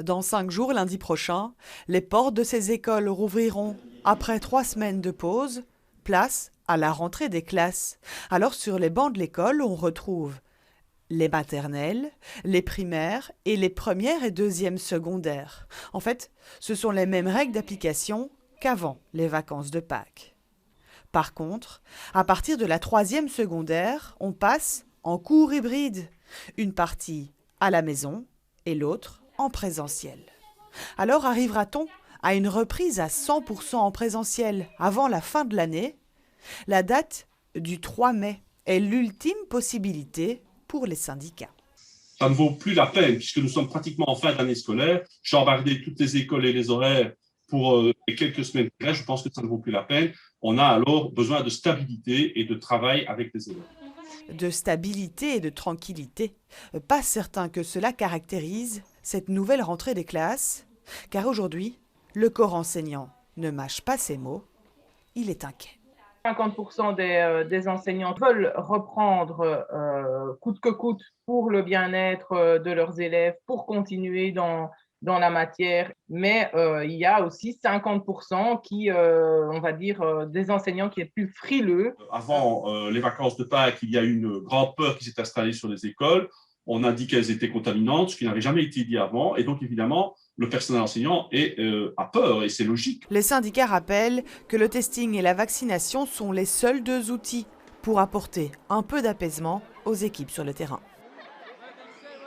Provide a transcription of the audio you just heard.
Dans 5 jours, lundi prochain, les portes de ces écoles rouvriront. Après 3 semaines de pause, place à la rentrée des classes. Alors sur les bancs de l'école, on retrouve les maternelles, les primaires et les premières et deuxièmes secondaires. En fait, ce sont les mêmes règles d'application qu'avant les vacances de Pâques. Par contre, à partir de la 3e secondaire, on passe en cours hybride. Une partie à la maison et l'autre en présentiel. Alors arrivera-t-on à une reprise à 100% en présentiel avant la fin de l'année? La date du 3 mai est l'ultime possibilité pour les syndicats. Ça ne vaut plus la peine puisque nous sommes pratiquement en fin d'année scolaire. Chambarder toutes les écoles et les horaires pour les quelques semaines qui restent, je pense que ça ne vaut plus la peine. On a alors besoin de stabilité et de travail avec les élèves. De stabilité et de tranquillité. Pas certain que cela caractérise cette nouvelle rentrée des classes, car aujourd'hui, le corps enseignant ne mâche pas ses mots, il est inquiet. 50% des enseignants veulent reprendre coûte que coûte pour le bien-être de leurs élèves, pour continuer dans la matière. Mais il y a aussi 50% qui, on va dire, des enseignants qui est plus frileux. Avant les vacances de Pâques, il y a eu une grande peur qui s'est installée sur les écoles. On a dit qu'elles étaient contaminantes, ce qui n'avait jamais été dit avant. Et donc, évidemment, le personnel enseignant a peur, et c'est logique. Les syndicats rappellent que le testing et la vaccination sont les seuls 2 outils pour apporter un peu d'apaisement aux équipes sur le terrain.